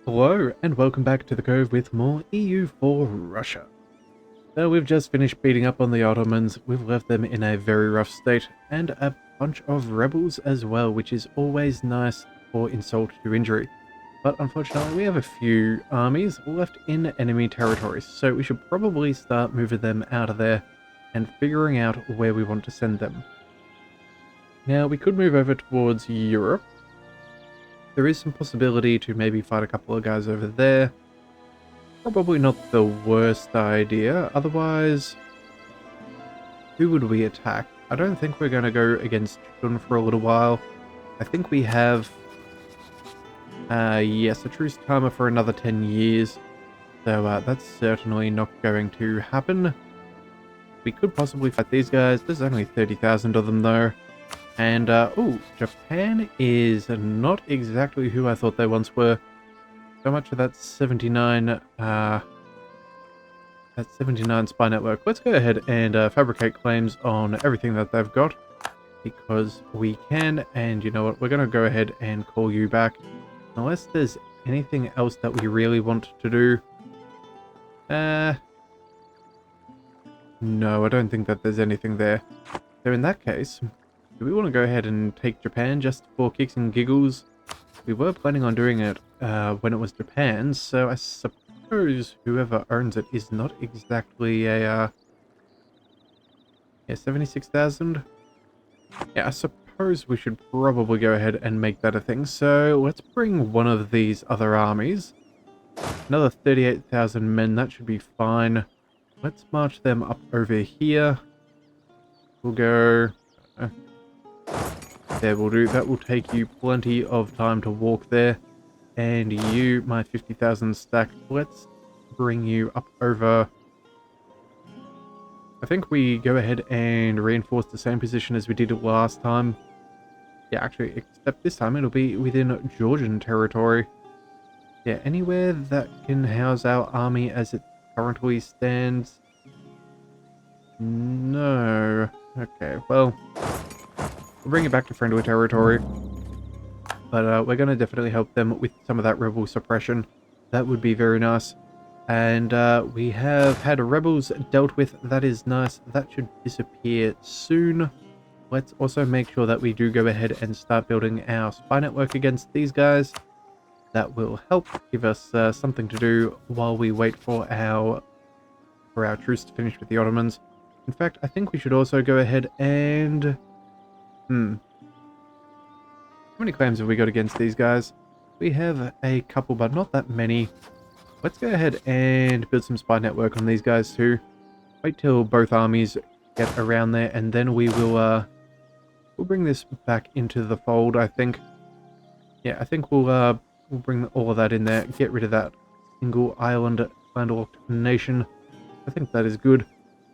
Hello and welcome back to the Cove with more EU4 Russia. So we've just finished beating up on the Ottomans, we've left them in a very rough state, and a bunch of rebels as well, which is always nice for insult to injury. But unfortunately we have a few armies left in enemy territories, so we should probably start moving them out of there and figuring out where we want to send them. Now we could move over towards Europe. There is some possibility to maybe fight a couple of guys over there. Probably not the worst idea. Otherwise, who would we attack? I don't think we're going to go against Chun for a little while. I think we have, yes, a truce timer for another 10 years. So that's certainly not going to happen. We could possibly fight these guys. There's only 30,000 of them though. And, oh, Japan is not exactly who I thought they once were. So much of that 79 spy network. Let's go ahead and fabricate claims on everything that they've got, because we can, and you know what, we're going to go ahead and call you back. Unless there's anything else that we really want to do. No, I don't think that there's anything there. So in that case, do we want to go ahead and take Japan just for kicks and giggles? We were planning on doing it when it was Japan's, so I suppose whoever owns it is not exactly a... yeah, 76,000? Yeah, I suppose we should probably go ahead and make that a thing. So let's bring one of these other armies. Another 38,000 men, that should be fine. Let's march them up over here. We'll go... there will do. That will take you plenty of time to walk there. And you, my 50,000 stack, let's bring you up over... I think we go ahead and reinforce the same position as we did last time. Yeah, actually, except this time it'll be within Georgian territory. Yeah, anywhere that can house our army as it currently stands. No. Okay, well... we'll bring it back to friendly territory, but we're going to definitely help them with some of that rebel suppression. That would be very nice. And we have had rebels dealt with. That is nice. That should disappear soon. Let's also make sure that we do go ahead and start building our spy network against these guys. That will help give us something to do while we wait for our truce to finish with the Ottomans. In fact, I think we should also go ahead and... how many claims have we got against these guys? We have a couple, but not that many. Let's go ahead and build some spy network on these guys too. Wait till both armies get around there, and then we will we'll bring this back into the fold, I think. Yeah, I think we'll bring all of that in there, get rid of that single island landlocked nation. I think that is good.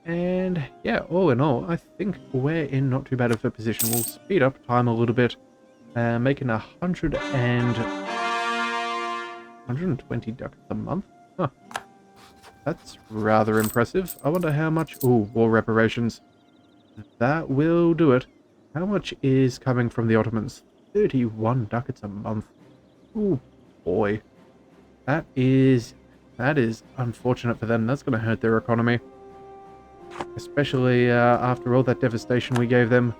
And yeah, all in all, I think we're in not too bad of a position. We'll speed up time a little bit, making 120 ducats a month. Huh. That's rather impressive. I wonder how much... ooh, war reparations. That will do it. How much is coming from the Ottomans? 31 ducats a month. Ooh, boy. That is unfortunate for them. That's going to hurt their economy. Especially after all that devastation we gave them.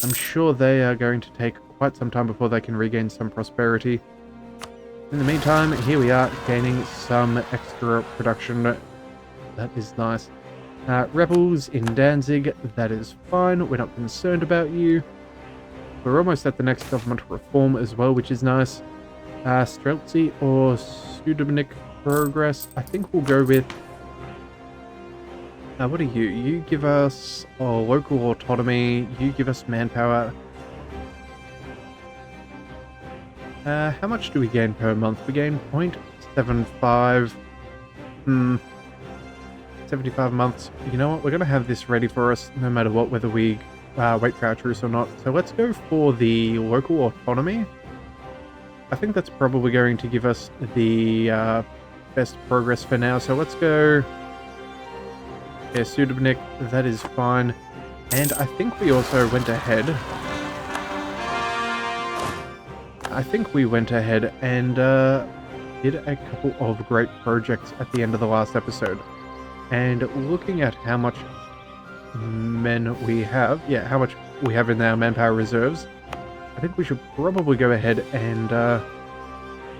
I'm sure they are going to take quite some time before they can regain some prosperity. In the meantime, here we are gaining some extra production. That is nice. Rebels in Danzig, that is fine. We're not concerned about you. We're almost at the next government reform as well, which is nice. Streltsy or Sudobnik progress. I think we'll go with... what are you? You give us local autonomy. You give us manpower. How much do we gain per month? We gain 0.75. 75 months. You know what? We're going to have this ready for us no matter what, whether we wait for our truce or not. So let's go for the local autonomy. I think that's probably going to give us the best progress for now. So let's go... yeah, Sudobnik, that is fine. And I think we also went ahead. I think we went ahead and did a couple of great projects at the end of the last episode. And looking at how much men we have, yeah, how much we have in our manpower reserves, I think we should probably go ahead and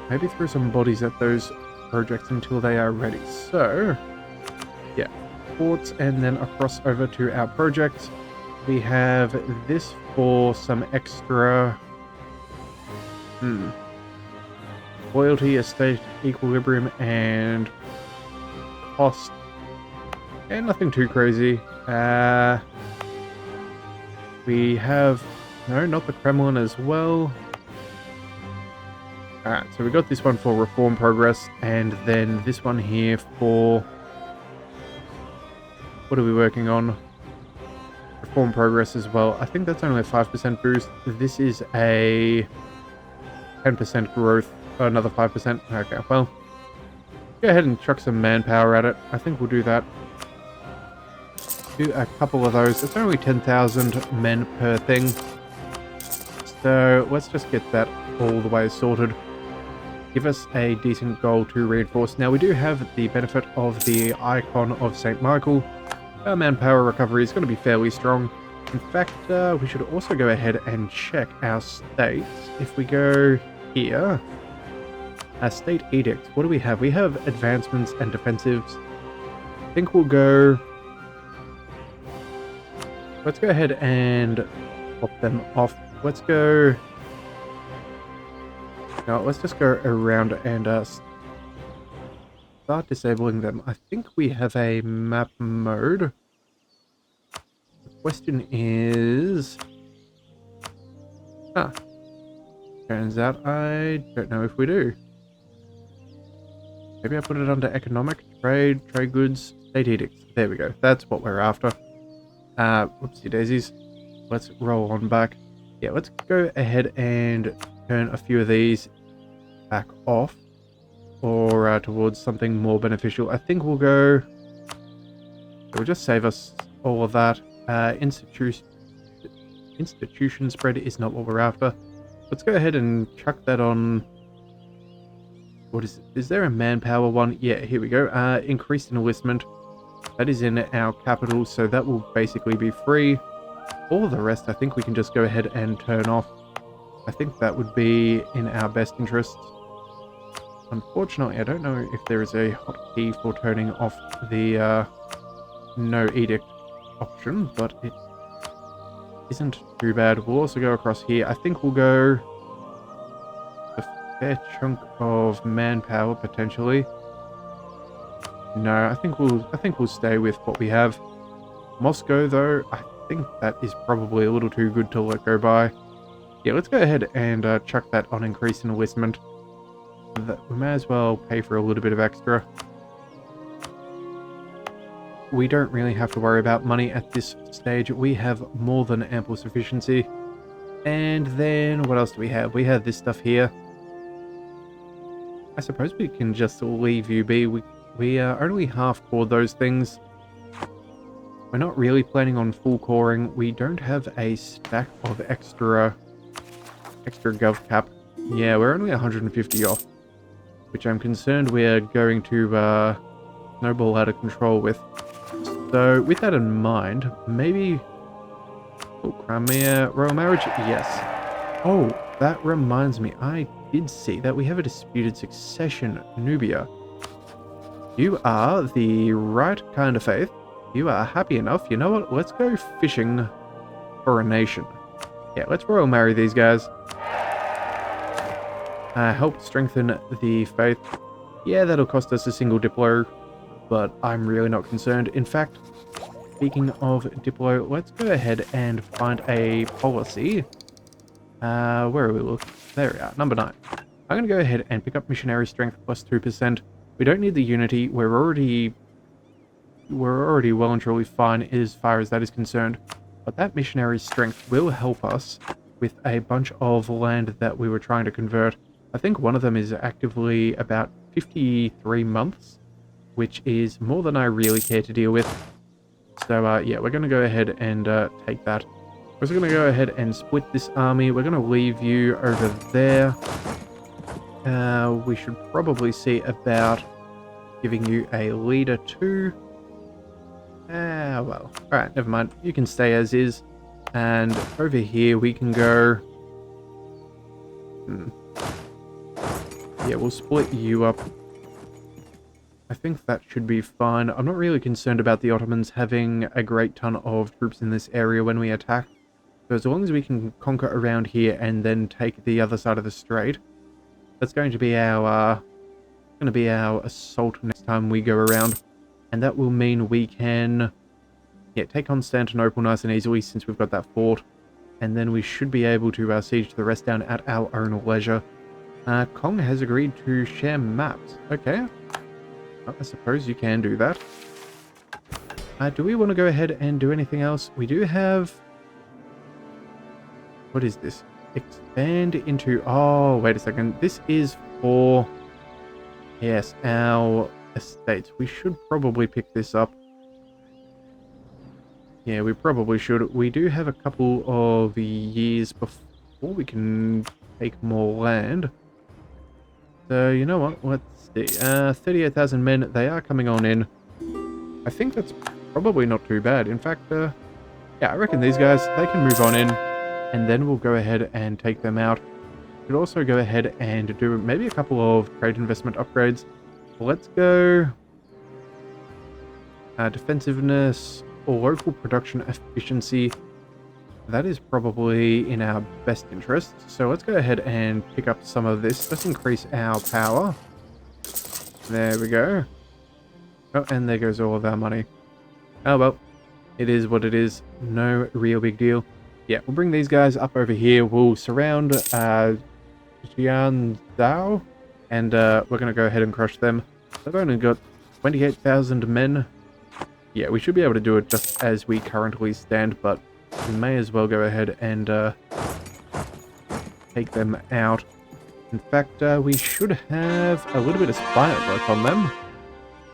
maybe throw some bodies at those projects until they are ready. So, yeah, ports and then across over to our projects. We have this for some extra loyalty, estate, equilibrium, and cost. And nothing too crazy. We have... No, not the Kremlin as well. Alright, so we got this one for reform progress, and then this one here for... What are we working on? Reform progress as well. I think that's only a 5% boost. This is a 10% growth. Another 5%. Okay, well, go ahead and chuck some manpower at it. I think we'll do that. Do a couple of those. It's only 10,000 men per thing. So let's just get that all the way sorted. Give us a decent goal to reinforce. Now we do have the benefit of the icon of St. Michael. Our manpower recovery is going to be fairly strong. In fact, we should also go ahead and check our states. If we go here, our state edicts, what do we have? We have advancements and defensives. I think we'll go... Let's go ahead and pop them off. Let's go... No, let's just go around and start disabling them. I think we have a map mode. The question is... Turns out I don't know if we do. Maybe I put it under economic, trade goods, state edicts. There we go. That's what we're after. Whoopsie daisies. Let's roll on back. Yeah, let's go ahead and turn a few of these back off or towards something more beneficial. I think we'll go... It'll just save us all of that. Institution spread is not what we're after. Let's go ahead and chuck that on... What is it? Is there a manpower one? Yeah, here we go. Increased enlistment. That is in our capital, so that will basically be free. All the rest, I think we can just go ahead and turn off. I think that would be in our best interest. Unfortunately, I don't know if there is a hotkey for turning off the no edict option, but it isn't too bad. We'll also go across here. I think we'll go a fair chunk of manpower potentially. No, I think we'll stay with what we have. Moscow, though, I think that is probably a little too good to let go by. Yeah, let's go ahead and chuck that on increased enlistment. We may as well pay for a little bit of extra. We don't really have to worry about money at this stage. We have more than ample sufficiency. And then, what else do we have? We have this stuff here. I suppose we can just leave you be. We only half-core those things. We're not really planning on full coring. We don't have a stack of extra gov cap. Yeah, we're only 150 off, which I'm concerned we're going to snowball out of control with. So with that in mind, maybe... Oh, Crimea royal marriage? Yes. Oh, that reminds me. I did see that we have a disputed succession, Nubia. You are the right kind of faith. You are happy enough. You know what? Let's go fishing for a nation. Yeah, let's royal marry these guys. Help strengthen the faith. Yeah, that'll cost us a single Diplo, but I'm really not concerned. In fact, speaking of Diplo, let's go ahead and find a policy. Where are we looking? There we are, number 9. I'm going to go ahead and pick up missionary strength plus 2%. We don't need the unity. We're already well and truly fine as far as that is concerned. But that missionary strength will help us with a bunch of land that we were trying to convert. I think one of them is actively about 53 months, which is more than I really care to deal with. So yeah, we're going to go ahead and take that. We're also going to go ahead and split this army. We're going to leave you over there. We should probably see about giving you a leader too. Well. Alright, never mind. You can stay as is. And over here we can go... Yeah, we'll split you up. I think that should be fine. I'm not really concerned about the Ottomans having a great ton of troops in this area when we attack. So as long as we can conquer around here and then take the other side of the strait, that's going to be our assault next time we go around. And that will mean we can take Constantinople nice and easily since we've got that fort. And then we should be able to siege the rest down at our own leisure. Kong has agreed to share maps. Okay. Well, I suppose you can do that. Do we want to go ahead and do anything else? We do have... What is this? Expand into... Oh, wait a second. This is for... Yes, our estates. We should probably pick this up. Yeah, we probably should. We do have a couple of years before we can take more land. So, you know what? Let's see. 38,000 men. They are coming on in. I think that's probably not too bad. In fact, yeah, I reckon these guys, they can move on in. And then we'll go ahead and take them out. Could also go ahead and do maybe a couple of trade investment upgrades. Let's go... defensiveness or local production efficiency. That is probably in our best interest. So let's go ahead and pick up some of this. Let's increase our power. There we go. Oh, and there goes all of our money. Oh well, it is what it is. No real big deal. Yeah, we'll bring these guys up over here. We'll surround Jianzhou, and we're going to go ahead and crush them. They've only got 28,000 men. Yeah, we should be able to do it just as we currently stand, but we may as well go ahead and take them out. In fact, we should have a little bit of spy network on them,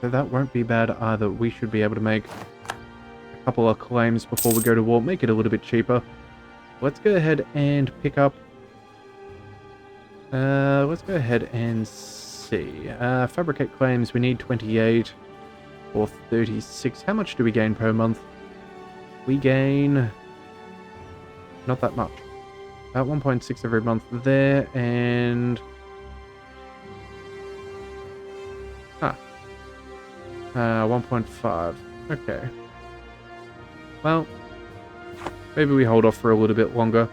so that won't be bad either. We should be able to make a couple of claims before we go to war, make it a little bit cheaper. Let's go ahead and pick up... let's go ahead and see. Fabricate claims, we need 28 or 36. How much do we gain per month? We gain... not that much. About 1.6 every month there, and... 1.5. Okay. Well, maybe we hold off for a little bit longer.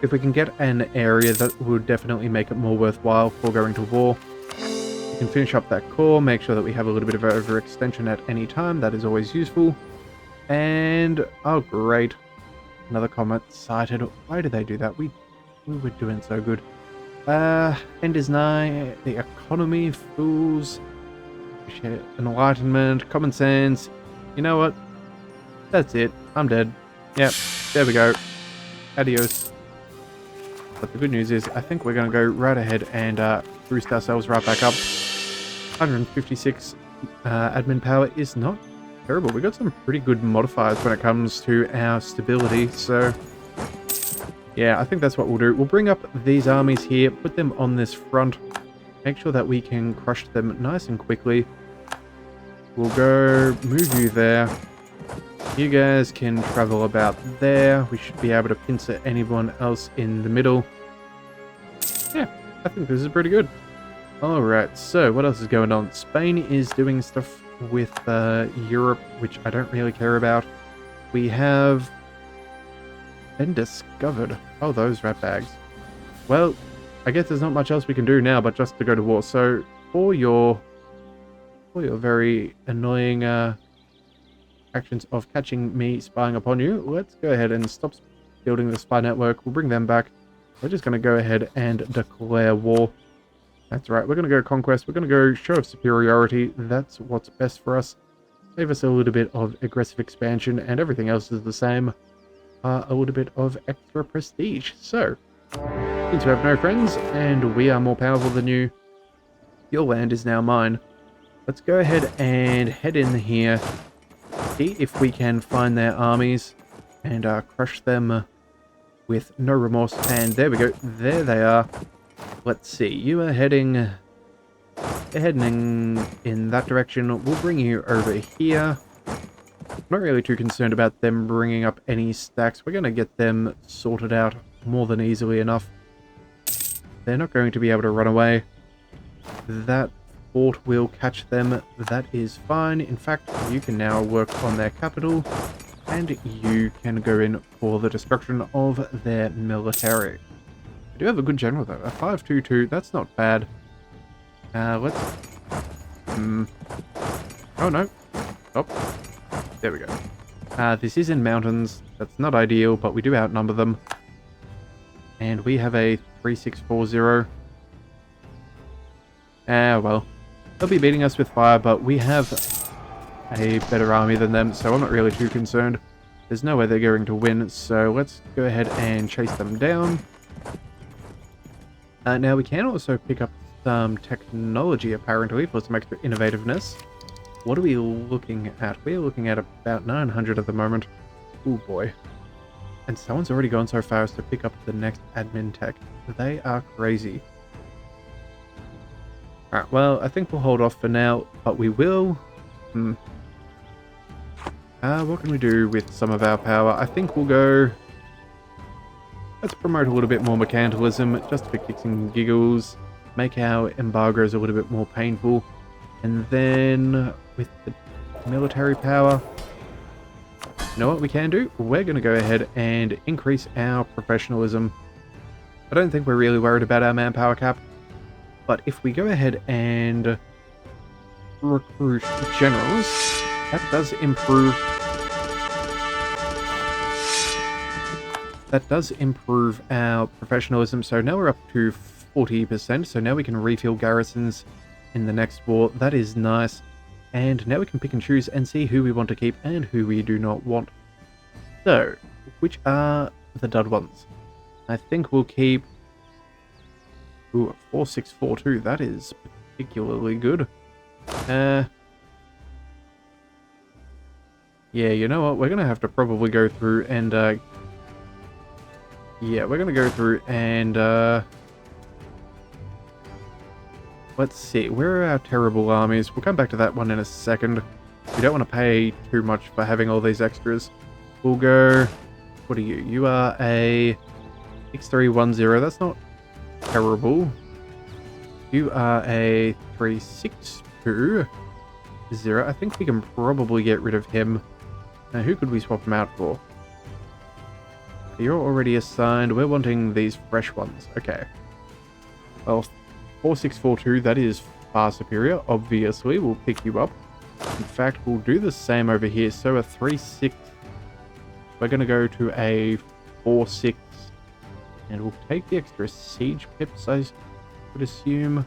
If we can get an area that would definitely make it more worthwhile for going to war, we can finish up that core, make sure that we have a little bit of overextension at any time. That is always useful. And, oh great, another comet sighted. Why did they do that? We were doing so good. End is nigh, the economy, fools, enlightenment, common sense. You know what? That's it. I'm dead. Yep, there we go. Adios. But the good news is, I think we're going to go right ahead and boost ourselves right back up. 156 admin power is not terrible. We got some pretty good modifiers when it comes to our stability, so yeah, I think that's what we'll do. We'll bring up these armies here, put them on this front, make sure that we can crush them nice and quickly. We'll go move you there. You guys can travel about there. We should be able to pincer anyone else in the middle. Yeah, I think this is pretty good. Alright, so what else is going on? Spain is doing stuff with Europe, which I don't really care about. We have been discovered. Oh, those rat bags. Well, I guess there's not much else we can do now but just to go to war. So, for your very annoying actions of catching me spying upon you, let's go ahead and stop building the spy network. We'll bring them back. We're just going to go ahead and declare war. That's right, we're going to go conquest. We're going to go show of superiority. That's what's best for us. Save us a little bit of aggressive expansion, and everything else is the same. A little bit of extra prestige. So, since you have no friends, and we are more powerful than you, your land is now mine. Let's go ahead and head in here. See if we can find their armies and crush them with no remorse. And there we go. There they are. Let's see. You are heading in that direction. We'll bring you over here. Not really too concerned about them bringing up any stacks. We're going to get them sorted out more than easily enough. They're not going to be able to run away. That fort will catch them. That is fine. In fact, you can now work on their capital, and you can go in for the destruction of their military. I do have a good general, though. A 522, that's not bad. Let's... Oh, no. Oh. There we go. This is in mountains. That's not ideal, but we do outnumber them. And we have a 3640. Well. They'll be beating us with fire, but we have a better army than them, so I'm not really too concerned. There's no way they're going to win, so let's go ahead and chase them down. Now, we can also pick up some technology, apparently, for some extra innovativeness. What are we looking at? We're looking at about 900 at the moment. Oh boy. And someone's already gone so far as to pick up the next admin tech. They are crazy. Alright, well, I think we'll hold off for now, but we will... what can we do with some of our power? I think we'll go... Let's promote a little bit more mercantilism, just for kicks and giggles. Make our embargoes a little bit more painful. And then, with the military power... You know what we can do? We're going to go ahead and increase our professionalism. I don't think we're really worried about our manpower cap. But if we go ahead and recruit generals, that does improve... That does improve our professionalism. So now we're up to 40%. So now we can refill garrisons in the next war. That is nice. And now we can pick and choose and see who we want to keep and who we do not want. So, which are the dud ones? I think we'll keep... Ooh, 4642. That is particularly good. Yeah, you know what? We're going to have to probably go through and... Yeah, we're going to go through and... Let's see, where are our terrible armies? We'll come back to that one in a second. We don't want to pay too much for having all these extras. We'll go... What are you? You are a 6310. That's not terrible. You are a 3620. I think we can probably get rid of him. Now, who could we swap him out for? You're already assigned. We're wanting these fresh ones. Okay. Well, 4642, that is far superior. Obviously, we'll pick you up. In fact, we'll do the same over here. So a 3-6. We're going to go to a 4-6. And we'll take the extra siege pips, I would assume.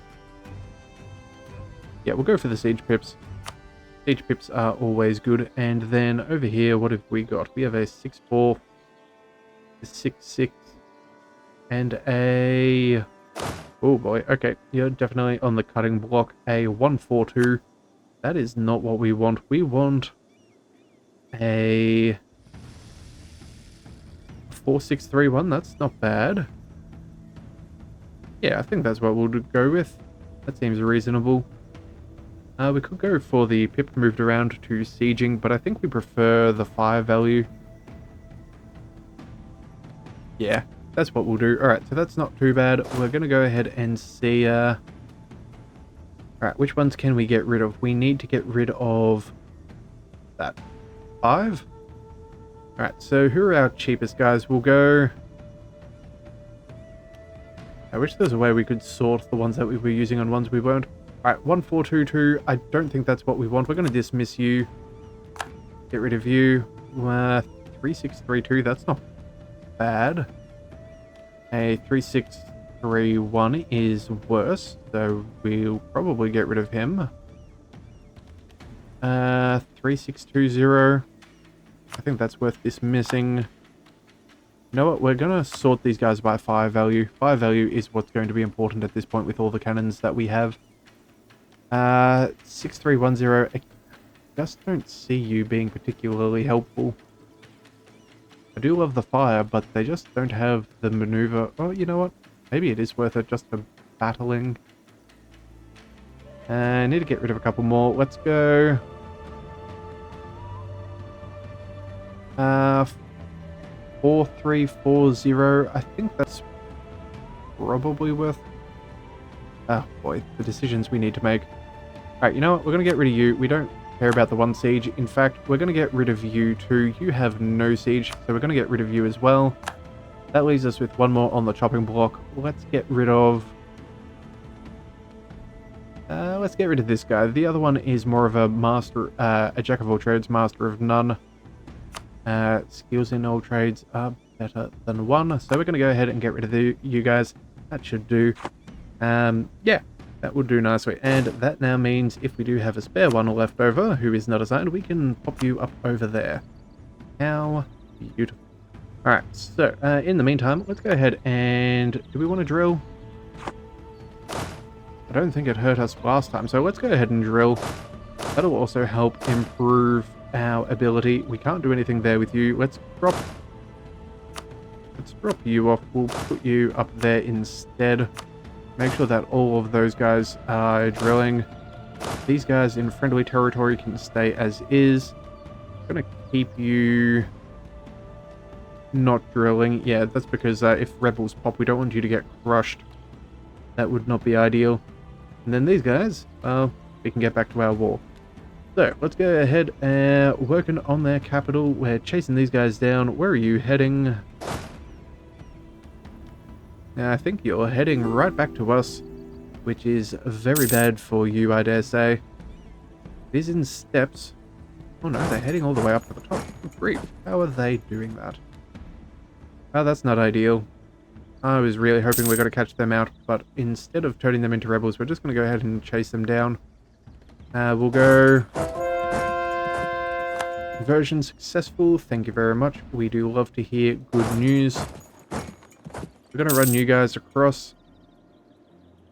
Yeah, we'll go for the siege pips. Siege pips are always good. And then over here, what have we got? We have a 6-4, a 6-6, and a... Oh boy, okay, you're definitely on the cutting block. A 142. That is not what we want. We want a 4631. That's not bad. Yeah, I think that's what we'll go with. That seems reasonable. We could go for the pip moved around to sieging, but I think we prefer the fire value. Yeah. That's what we'll do. Alright, so that's not too bad. We're going to go ahead and see... Alright, which ones can we get rid of? We need to get rid of... that 5? Alright, so who are our cheapest guys? We'll go... I wish there was a way we could sort the ones that we were using on ones we weren't. Alright, 1422. I don't think that's what we want. We're going to dismiss you. Get rid of you. 3632. That's not bad. A 3631 is worse, so we'll probably get rid of him. 3620. I think that's worth dismissing. You know what? We're going to sort these guys by fire value. Fire value is what's going to be important at this point with all the cannons that we have. 6310. I just don't see you being particularly helpful. I do love the fire, but they just don't have the maneuver. Oh, you know what? Maybe it is worth it just to battling. I need to get rid of a couple more. Let's go. 4340. I think that's probably worth... Oh boy, the decisions we need to make. Alright, you know what? We're going to get rid of you. We don't care about the one siege. In fact, we're going to get rid of you too. You have no siege, so we're going to get rid of you as well. That leaves us with one more on the chopping block. Let's get rid of... let's get rid of this guy. The other one is more of a master, a jack of all trades, master of none. Skills in all trades are better than one, so we're going to go ahead and get rid of you guys. That should do. Yeah, that would do nicely. And that now means if we do have a spare one left over who is not assigned, we can pop you up over there. How beautiful. Alright, so in the meantime, let's go ahead and... Do we want to drill? I don't think it hurt us last time, so let's go ahead and drill. That'll also help improve our ability. We can't do anything there with you. Let's drop you off. We'll put you up there instead. Make sure that all of those guys are drilling. These guys in friendly territory can stay as is. I'm gonna keep you not drilling. Yeah, that's because if rebels pop, we don't want you to get crushed. That would not be ideal. And then these guys, well, we can get back to our war. So, let's go ahead and working on their capital. We're chasing these guys down. Where are you heading? I think you're heading right back to us, which is very bad for you, I dare say. It is in steps. Oh no, they're heading all the way up to the top. Good grief. How are they doing that? Oh, that's not ideal. I was really hoping we were going to catch them out, but instead of turning them into rebels, we're just going to go ahead and chase them down. We'll go... Conversion successful. Thank you very much. We do love to hear good news. We're going to run you guys across.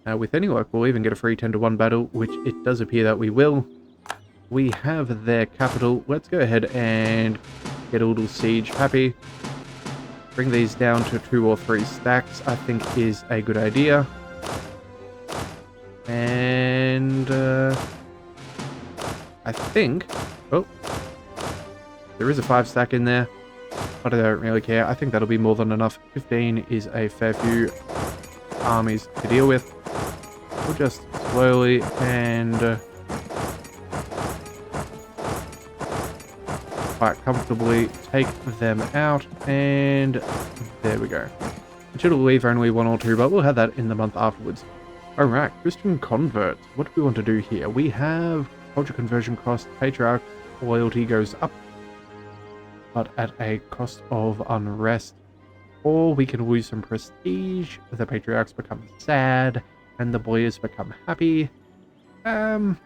With any luck, we'll even get a free 10-to-1 battle, which it does appear that we will. We have their capital. Let's go ahead and get a little siege happy. Bring these down to 2 or 3 stacks, I think is a good idea. And I think... Oh, there is a 5 stack in there, but I don't really care. I think that'll be more than enough. 15 is a fair few armies to deal with. We'll just slowly and quite comfortably take them out, and there we go. It should leave only 1 or 2, but we'll have that in the month afterwards. Alright, Christian converts. What do we want to do here? We have culture conversion cost, patriarch loyalty goes up, but at a cost of unrest. Or we can lose some prestige, the patriarchs become sad, and the boys become happy. No,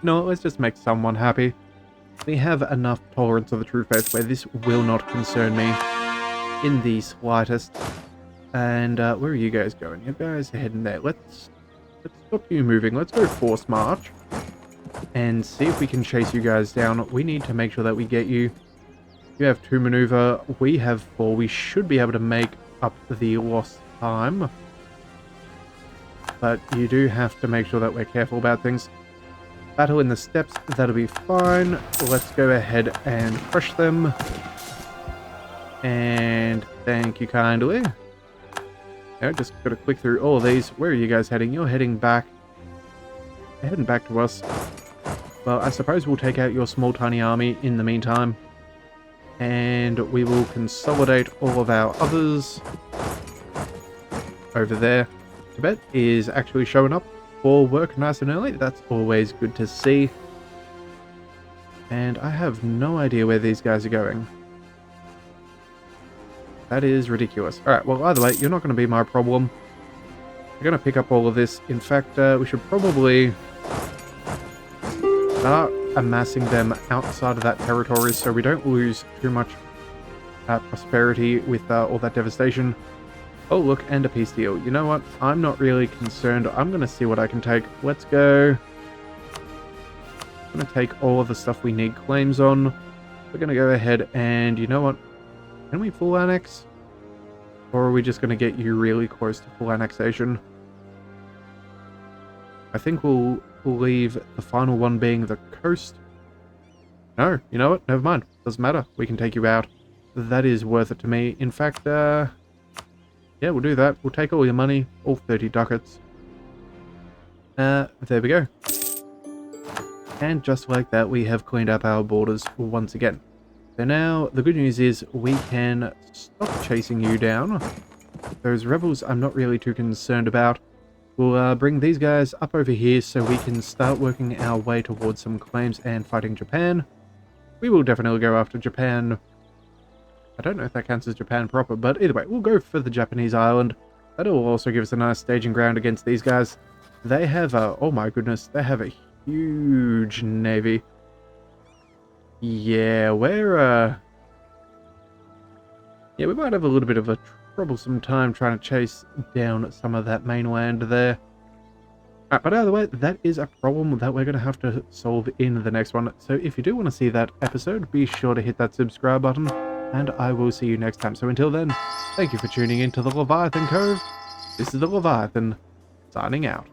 let's just make someone happy. We have enough tolerance of the true faith where this will not concern me in the slightest. And where are you guys going? You guys are heading there. Let's stop you moving. Let's go force march and see if we can chase you guys down. We need to make sure that we get you. You have 2 maneuver. We have 4. We should be able to make up the lost time. But you do have to make sure that we're careful about things. Battle in the steppes, that'll be fine. Let's go ahead and crush them. And thank you kindly. Now, just got to click through all of these. Where are you guys heading? You're heading back. You're heading back to us. Well, I suppose we'll take out your small tiny army in the meantime. And we will consolidate all of our others over there. Tibet is actually showing up for work nice and early. That's always good to see. And I have no idea where these guys are going. That is ridiculous. Alright, well, either way, you're not going to be my problem. We're going to pick up all of this. In fact, we should probably start amassing them outside of that territory so we don't lose too much prosperity with all that devastation. Oh, look, and a peace deal. You know what? I'm not really concerned. I'm going to see what I can take. Let's go. I'm going to take all of the stuff we need claims on. We're going to go ahead and, you know what? Can we full annex? Or are we just going to get you really close to full annexation? I think we'll leave the final one being the coast. No, you know what? Never mind. Doesn't matter. We can take you out. That is worth it to me. In fact, yeah, we'll do that. We'll take all your money, all 30 ducats. There we go. And just like that, we have cleaned up our borders once again. So now, the good news is we can stop chasing you down. Those rebels I'm not really too concerned about. We'll bring these guys up over here so we can start working our way towards some claims and fighting Japan. We will definitely go after Japan. I don't know if that counts as Japan proper, but either way, we'll go for the Japanese island. That'll also give us a nice staging ground against these guys. They have a... oh my goodness, they have a huge navy. Yeah, we're... yeah, we might have a little bit of a troublesome time trying to chase down some of that mainland there. But either way, that is a problem that we're going to have to solve in the next one. So if you do want to see that episode, be sure to hit that subscribe button, and I will see you next time. So until then, thank you for tuning in to the Leviathan Cove. This is the Leviathan, signing out.